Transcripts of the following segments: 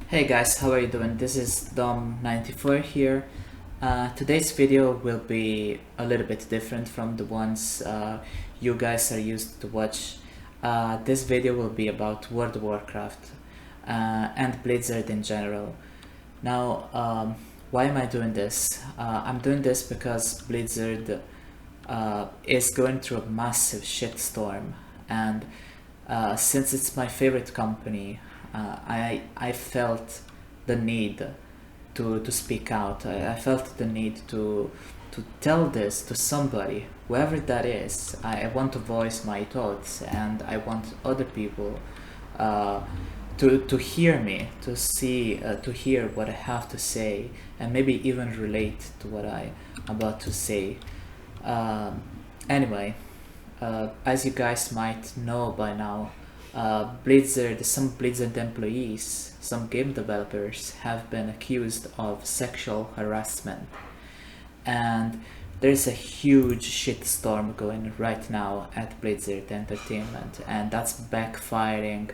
Hey guys, how are you doing? This is Dom94 here. Today's video will be a little bit different from the ones you guys are used to watch. This video will be about World of Warcraft and Blizzard in general. Now, why am I doing this? I'm doing this because Blizzard is going through a massive shitstorm, and since it's my favorite company, I felt the need to speak out. I felt the need to tell this to somebody, whoever that is. I want to voice my thoughts, and I want other people to hear me, to hear what I have to say, and maybe even relate to what I'm about to say. Anyway, as you guys might know by now, some Blizzard employees, some game developers have been accused of sexual harassment, and there's a huge shitstorm going right now at Blizzard Entertainment, and that's backfiring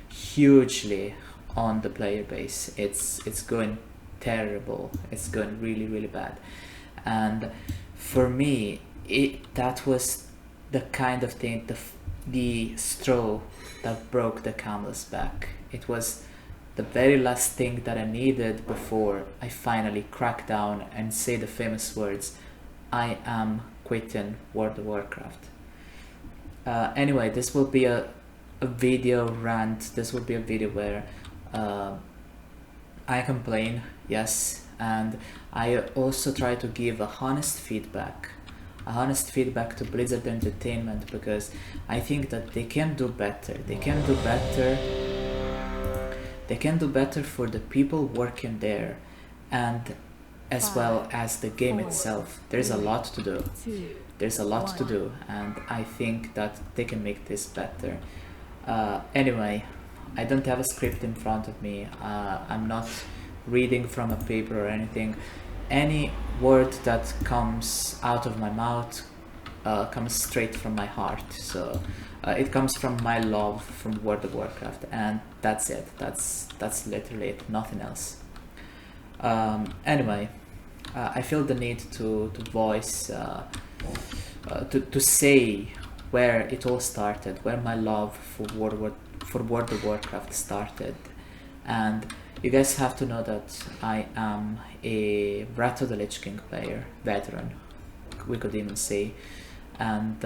hugely on the player base. It's going terrible. It's going really bad, and for me, that was the kind of thing, the straw that broke the camel's back. It was the very last thing that I needed before I finally crack down and say the famous words, "I am quitting World of Warcraft." Anyway, this will be a video rant. This will be a video where I complain, yes, and I also try to give a honest feedback to Blizzard Entertainment, because I think that they can do better. They can do better for the people working there, and as well as the game itself. There's a lot to do. And I think that they can make this better. Anyway, I don't have a script in front of me. I'm not reading from a paper or anything. Any word that comes out of my mouth comes straight from my heart. So it comes from my love from World of Warcraft, and that's it. That's literally it, nothing else. Anyway, I feel the need to voice, to say where it all started, where my love for World of Warcraft started. And you guys have to know that I am a Wrath of the Lich King player, veteran, we could even say, and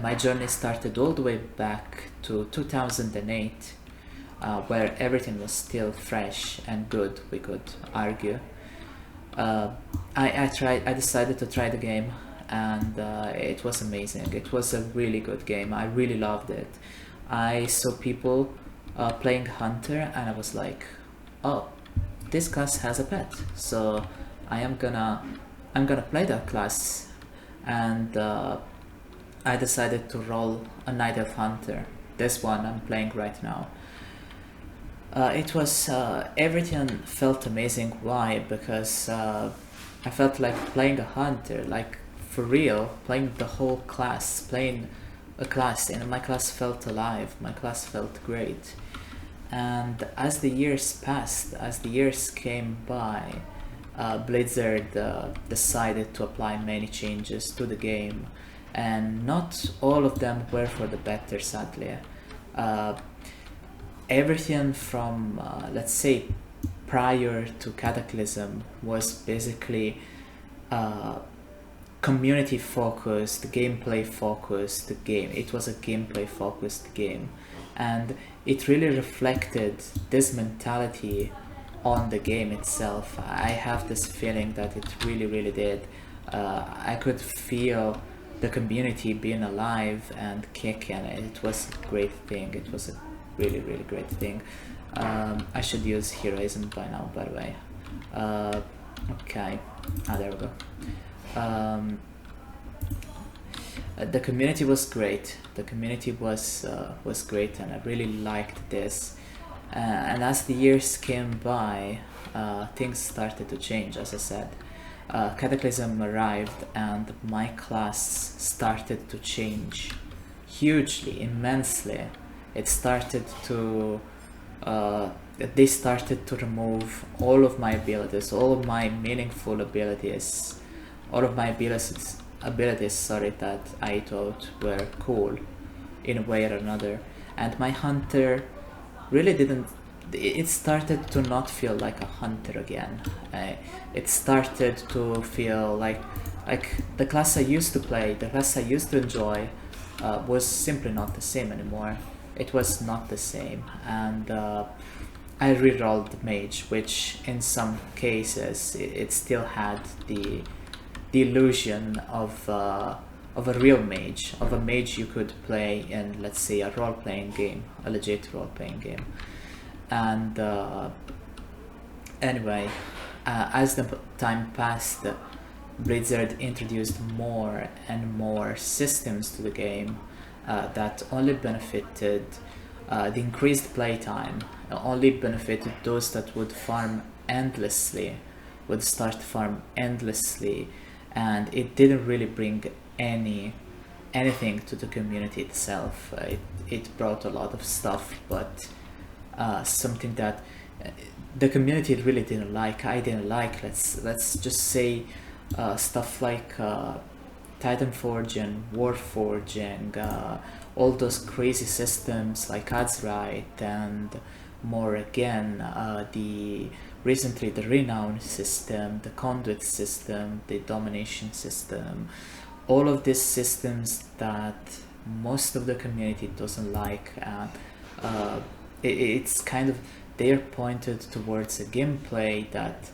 my journey started all the way back to 2008, where everything was still fresh and good, we could argue. I decided to try the game, and it was amazing. It was a really good game. I really loved it. I saw people playing Hunter, and I was like, oh, this class has a pet, so I'm gonna play that class. And I decided to roll a Night Elf Hunter, this one I'm playing right now. It was everything felt amazing. Why? Because I felt like playing a hunter, like for real, playing the whole class, playing a class, and my class felt alive, my class felt great. And as the years passed, as the years came by, Blizzard decided to apply many changes to the game, and not all of them were for the better, sadly. Everything from, let's say, prior to Cataclysm was basically community focused, gameplay focused game. It was a gameplay focused game, and it really reflected this mentality on the game itself. I have this feeling that it really did. I could feel the community being alive and kicking. It was a great thing. It was a really great thing. I should use heroism by now, by the way. Okay, there we go. The community was great. The community was great, and I really liked this. And as the years came by, things started to change. As I said, Cataclysm arrived, and my class started to change hugely, immensely. It started to they started to remove all of my abilities, all of my meaningful abilities, all of my abilities, sorry, that I thought were cool in a way or another. And my hunter really didn't, it started to not feel like a hunter again. It started to feel like the class I used to play, the class I used to enjoy, was simply not the same anymore. It was not the same. And I rerolled mage, which in some cases it still had the illusion of a real mage, of a mage you could play in, let's say, a role-playing game, a legit role-playing game. And anyway, as the time passed, Blizzard introduced more and more systems to the game that only benefited the increased playtime, only benefited those that would farm endlessly, would start to farm endlessly, and it didn't really bring anything to the community itself. It brought a lot of stuff, but something that the community really didn't like, I didn't like. Let's just say stuff like Titan Forging, War Forging, all those crazy systems like Odds Right, and more again, recently the Renown system, the Conduit system, the Domination system, all of these systems that most of the community doesn't like. It's kind of, they're pointed towards a gameplay that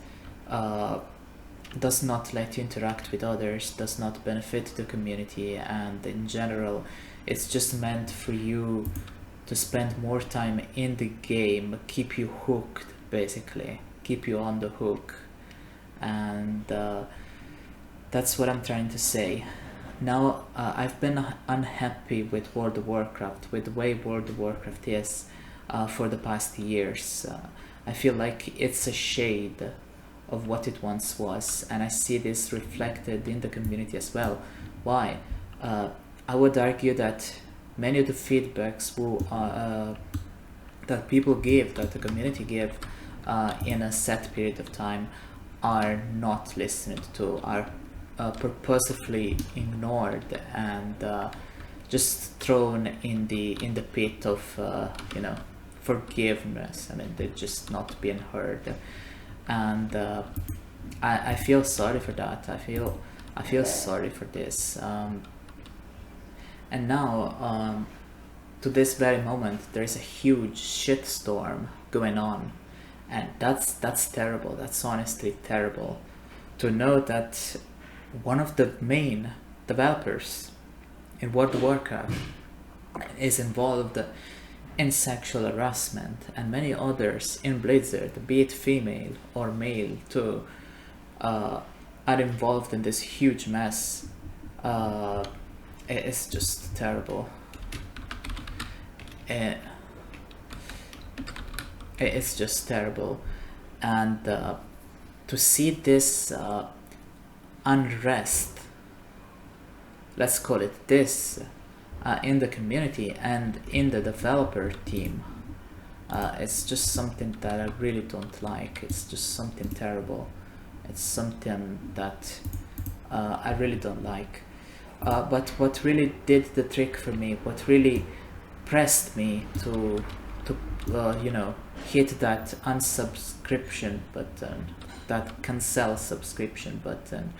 does not let you interact with others, does not benefit the community, and in general it's just meant for you to spend more time in the game, keep you hooked, basically keep you on the hook. And that's what I'm trying to say. Now I've been unhappy with World of Warcraft, with the way World of Warcraft is for the past years. I feel like it's a shade of what it once was, and I see this reflected in the community as well. Why? I would argue that many of the feedbacks that people give, that the community give in a set period of time, are not listened to, are purposefully ignored, and just thrown in the pit of forgiveness. I mean, they're just not being heard, and I feel sorry for that. I feel sorry for this. And now, to this very moment, there is a huge shitstorm going on, and that's terrible. That's honestly terrible. To know that one of the main developers in World of Warcraft is involved in sexual harassment, and many others in Blizzard, be it female or male too, are involved in this huge mess. It's just terrible. It's just terrible. And to see this unrest, let's call it this, in the community and in the developer team, it's just something that I really don't like. It's just something terrible. It's something that I really don't like. But what really did the trick for me, what really pressed me to hit that unsubscription button, that cancel subscription button,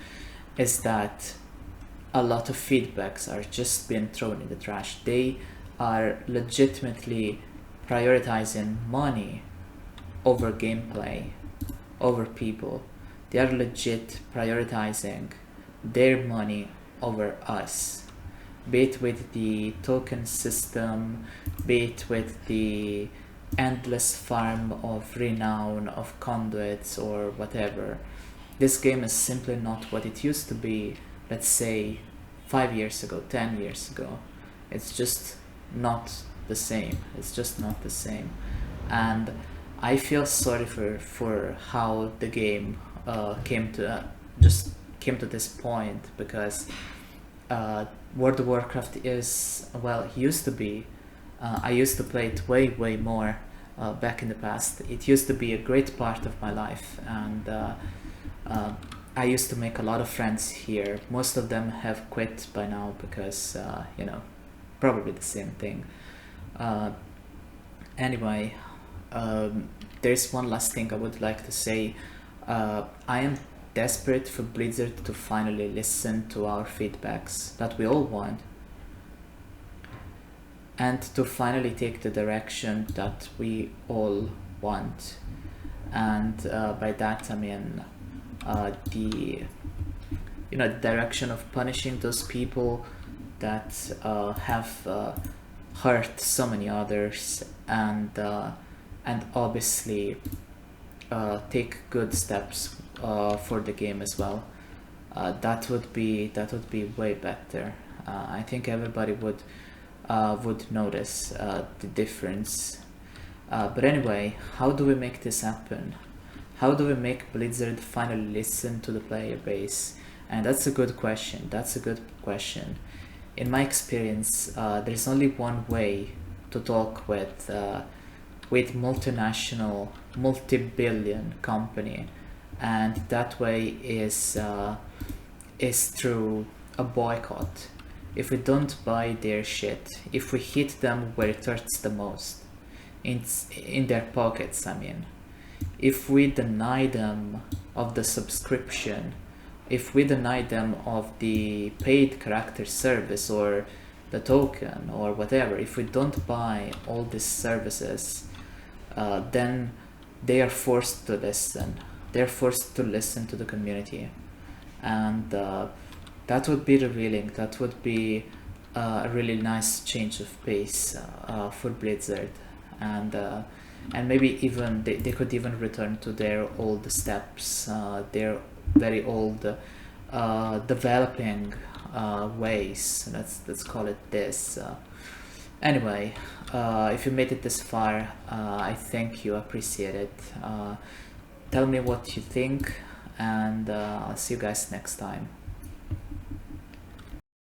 is that a lot of feedbacks are just being thrown in the trash. They are legitimately prioritizing money over gameplay, over people. They are legit prioritizing their money over us, be it with the token system, be it with the endless farm of renown, of conduits, or whatever. This game is simply not what it used to be, let's say 5 years ago, 10 years ago. It's just not the same. It's just not the same. And I feel sorry for how the game came to this point, because World of Warcraft is, well, used to be, I used to play it way more back in the past. It used to be a great part of my life, and I used to make a lot of friends here. Most of them have quit by now because, probably the same thing. Anyway, there's one last thing I would like to say. I am desperate for Blizzard to finally listen to our feedbacks that we all want, and to finally take the direction that we all want. And by that I mean the direction of punishing those people that have hurt so many others, and obviously take good steps for the game as well. That would be way better. I think everybody would notice the difference. But anyway, how do we make this happen? How do we make Blizzard finally listen to the player base? And that's a good question. In my experience, there's only one way to talk with multinational, multi-billion company, and that way is through a boycott. If we don't buy their shit, if we hit them where it hurts the most, in their pockets, I mean, if we deny them of the subscription, if we deny them of the paid character service or the token or whatever, if we don't buy all these services, then they are forced to listen. They're forced to listen to the community, and that would be revealing. That would be a really nice change of pace for Blizzard, and maybe even they could even return to their old steps, their very old developing ways. Let's call it this. Anyway, if you made it this far, I thank you, appreciate it. Tell me what you think, and I'll see you guys next time.